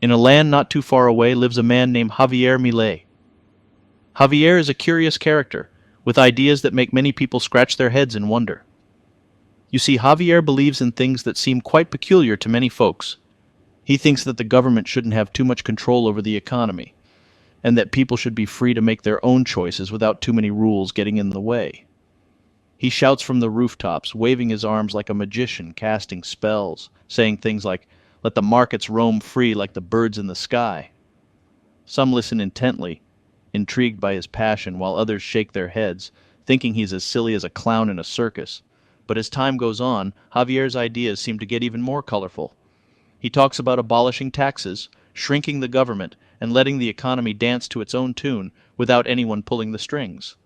In a land not too far away lives a man named Javier Milei. Javier is a curious character, with ideas that make many people scratch their heads in wonder. You see, Javier believes in things that seem quite peculiar to many folks. He thinks that the government shouldn't have too much control over the economy, and that people should be free to make their own choices without too many rules getting in the way. He shouts from the rooftops, waving his arms like a magician casting spells, saying things like, "Let the markets roam free like the birds in the sky." Some listen intently, intrigued by his passion, while others shake their heads, thinking he's as silly as a clown in a circus. But as time goes on, Javier's ideas seem to get even more colorful. He talks about abolishing taxes, shrinking the government, and letting the economy dance to its own tune without anyone pulling the strings.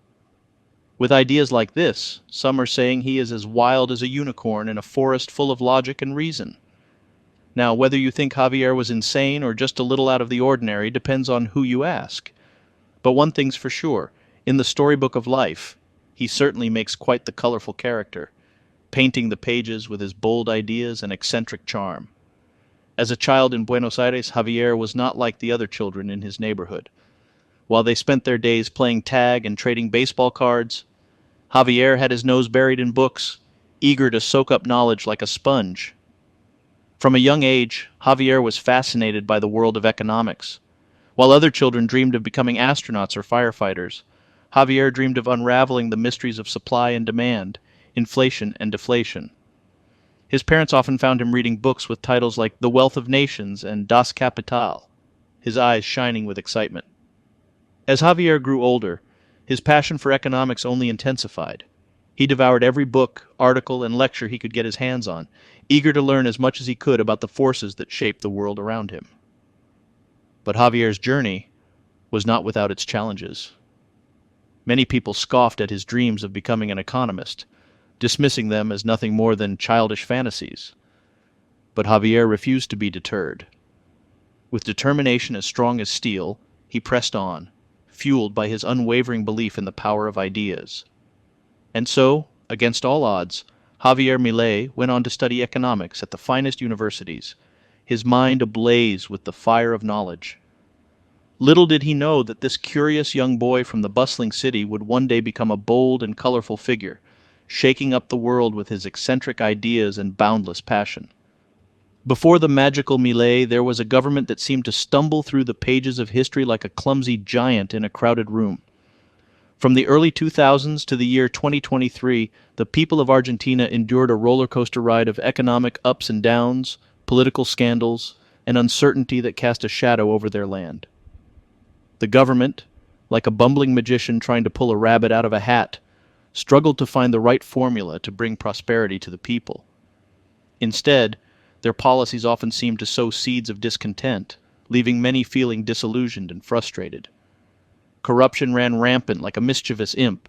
With ideas like this, some are saying he is as wild as a unicorn in a forest full of logic and reason. Now, whether you think Javier was insane or just a little out of the ordinary depends on who you ask. But one thing's for sure, in the storybook of life, he certainly makes quite the colorful character, painting the pages with his bold ideas and eccentric charm. As a child in Buenos Aires, Javier was not like the other children in his neighborhood. While they spent their days playing tag and trading baseball cards, Javier had his nose buried in books, eager to soak up knowledge like a sponge. From a young age, Javier was fascinated by the world of economics. While other children dreamed of becoming astronauts or firefighters, Javier dreamed of unraveling the mysteries of supply and demand, inflation and deflation. His parents often found him reading books with titles like The Wealth of Nations and Das Kapital, his eyes shining with excitement. As Javier grew older, his passion for economics only intensified. He devoured every book, article, and lecture he could get his hands on, eager to learn as much as he could about the forces that shaped the world around him. But Javier's journey was not without its challenges. Many people scoffed at his dreams of becoming an economist, dismissing them as nothing more than childish fantasies. But Javier refused to be deterred. With determination as strong as steel, he pressed on, fueled by his unwavering belief in the power of ideas. And so, against all odds, Javier Milei went on to study economics at the finest universities, his mind ablaze with the fire of knowledge. Little did he know that this curious young boy from the bustling city would one day become a bold and colorful figure, shaking up the world with his eccentric ideas and boundless passion. Before the magical Milei, there was a government that seemed to stumble through the pages of history like a clumsy giant in a crowded room. From the early 2000s to the year 2023, the people of Argentina endured a roller coaster ride of economic ups and downs, political scandals, and uncertainty that cast a shadow over their land. The government, like a bumbling magician trying to pull a rabbit out of a hat, struggled to find the right formula to bring prosperity to the people. Instead, their policies often seemed to sow seeds of discontent, leaving many feeling disillusioned and frustrated. Corruption ran rampant like a mischievous imp,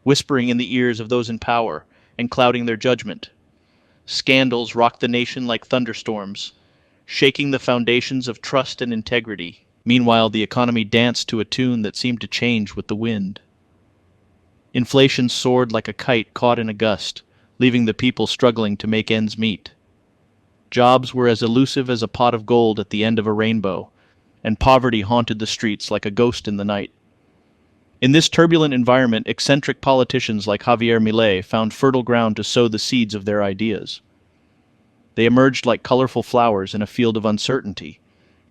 whispering in the ears of those in power and clouding their judgment. Scandals rocked the nation like thunderstorms, shaking the foundations of trust and integrity. Meanwhile, the economy danced to a tune that seemed to change with the wind. Inflation soared like a kite caught in a gust, leaving the people struggling to make ends meet. Jobs were as elusive as a pot of gold at the end of a rainbow, and poverty haunted the streets like a ghost in the night. In this turbulent environment, eccentric politicians like Javier Milei found fertile ground to sow the seeds of their ideas. They emerged like colorful flowers in a field of uncertainty,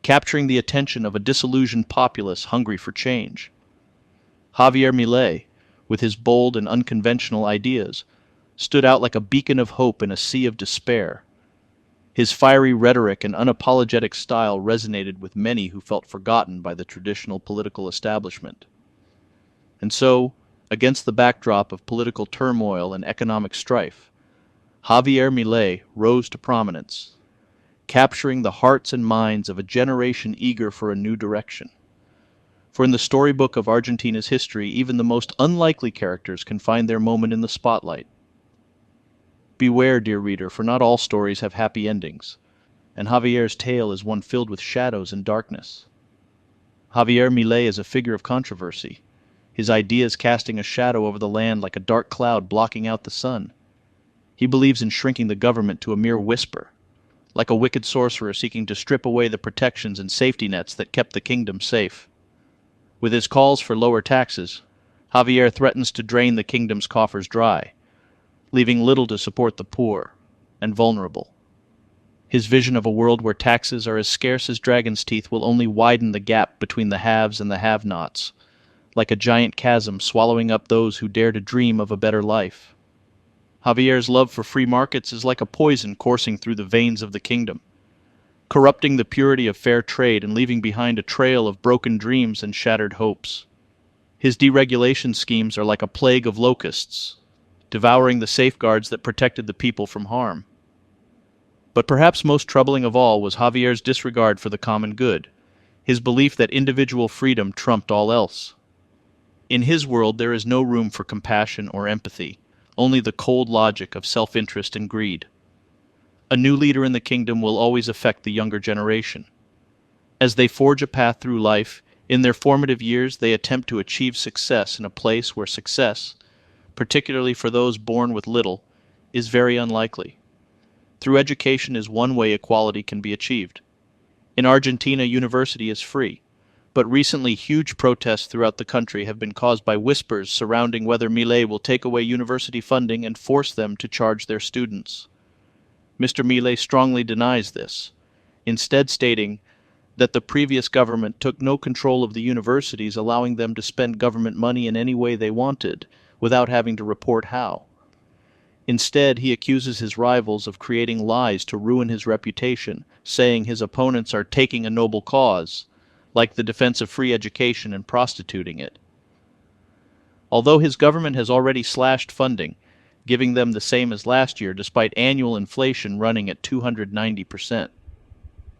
capturing the attention of a disillusioned populace hungry for change. Javier Milei, with his bold and unconventional ideas, stood out like a beacon of hope in a sea of despair. His fiery rhetoric and unapologetic style resonated with many who felt forgotten by the traditional political establishment. And so, against the backdrop of political turmoil and economic strife, Javier Milei rose to prominence, capturing the hearts and minds of a generation eager for a new direction. For in the storybook of Argentina's history, even the most unlikely characters can find their moment in the spotlight. Beware, dear reader, for not all stories have happy endings, and Javier's tale is one filled with shadows and darkness. Javier Milei is a figure of controversy, his ideas casting a shadow over the land like a dark cloud blocking out the sun. He believes in shrinking the government to a mere whisper, like a wicked sorcerer seeking to strip away the protections and safety nets that kept the kingdom safe. With his calls for lower taxes, Javier threatens to drain the kingdom's coffers dry, leaving little to support the poor and vulnerable. His vision of a world where taxes are as scarce as dragon's teeth will only widen the gap between the haves and the have-nots, like a giant chasm swallowing up those who dare to dream of a better life. Javier's love for free markets is like a poison coursing through the veins of the kingdom, corrupting the purity of fair trade and leaving behind a trail of broken dreams and shattered hopes. His deregulation schemes are like a plague of locusts, devouring the safeguards that protected the people from harm. But perhaps most troubling of all was Javier's disregard for the common good, his belief that individual freedom trumped all else. In his world there is no room for compassion or empathy, only the cold logic of self-interest and greed. A new leader in the kingdom will always affect the younger generation. As they forge a path through life, in their formative years they attempt to achieve success in a place where success, particularly for those born with little, is very unlikely. Through education is one way equality can be achieved. In Argentina, university is free, but recently huge protests throughout the country have been caused by whispers surrounding whether Milei will take away university funding and force them to charge their students. Mr. Milei strongly denies this, instead stating that the previous government took no control of the universities, allowing them to spend government money in any way they wanted, without having to report how. Instead, he accuses his rivals of creating lies to ruin his reputation, saying his opponents are taking a noble cause, like the defense of free education and prostituting it. Although his government has already slashed funding, giving them the same as last year despite annual inflation running at 290%.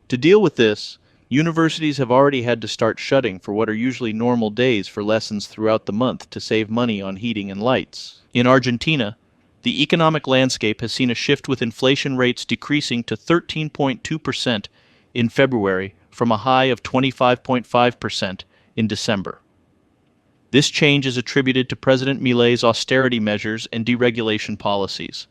To deal with this, universities have already had to start shutting for what are usually normal days for lessons throughout the month to save money on heating and lights. In Argentina, the economic landscape has seen a shift with inflation rates decreasing to 13.2% in February from a high of 25.5% in December. This change is attributed to President Milei's austerity measures and deregulation policies.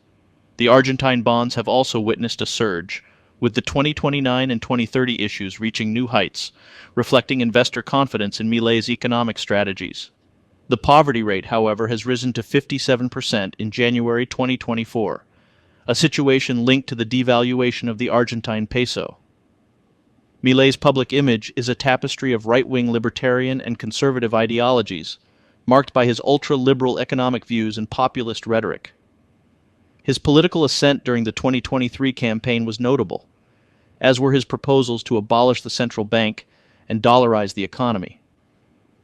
The Argentine bonds have also witnessed a surge, with the 2029 and 2030 issues reaching new heights, reflecting investor confidence in Milei's economic strategies. The poverty rate, however, has risen to 57% in January 2024, a situation linked to the devaluation of the Argentine peso. Milei's public image is a tapestry of right-wing libertarian and conservative ideologies, marked by his ultra-liberal economic views and populist rhetoric. His political ascent during the 2023 campaign was notable, as were his proposals to abolish the central bank and dollarize the economy.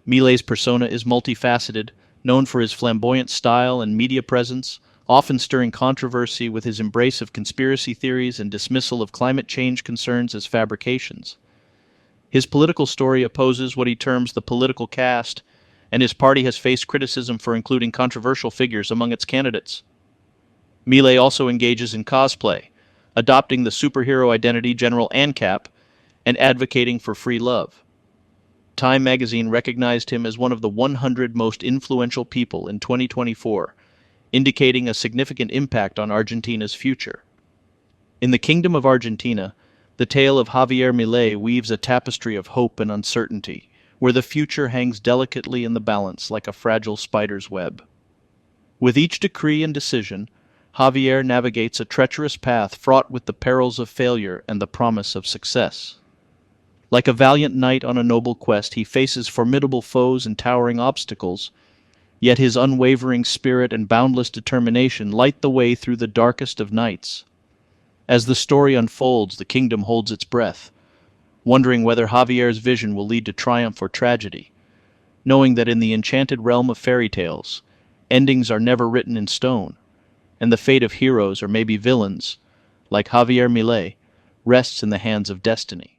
Milei's persona is multifaceted, known for his flamboyant style and media presence, often stirring controversy with his embrace of conspiracy theories and dismissal of climate change concerns as fabrications. His political story opposes what he terms the political caste, and his party has faced criticism for including controversial figures among its candidates. Milei also engages in cosplay, adopting the superhero identity General ANCAP and advocating for free love. Time magazine recognized him as one of the 100 most influential people in 2024, indicating a significant impact on Argentina's future. In the Kingdom of Argentina, the tale of Javier Milei weaves a tapestry of hope and uncertainty, where the future hangs delicately in the balance like a fragile spider's web. With each decree and decision, Javier navigates a treacherous path fraught with the perils of failure and the promise of success. Like a valiant knight on a noble quest, he faces formidable foes and towering obstacles, yet his unwavering spirit and boundless determination light the way through the darkest of nights. As the story unfolds, the kingdom holds its breath, wondering whether Javier's vision will lead to triumph or tragedy, knowing that in the enchanted realm of fairy tales, endings are never written in stone, and the fate of heroes or maybe villains, like Javier Milei, rests in the hands of destiny.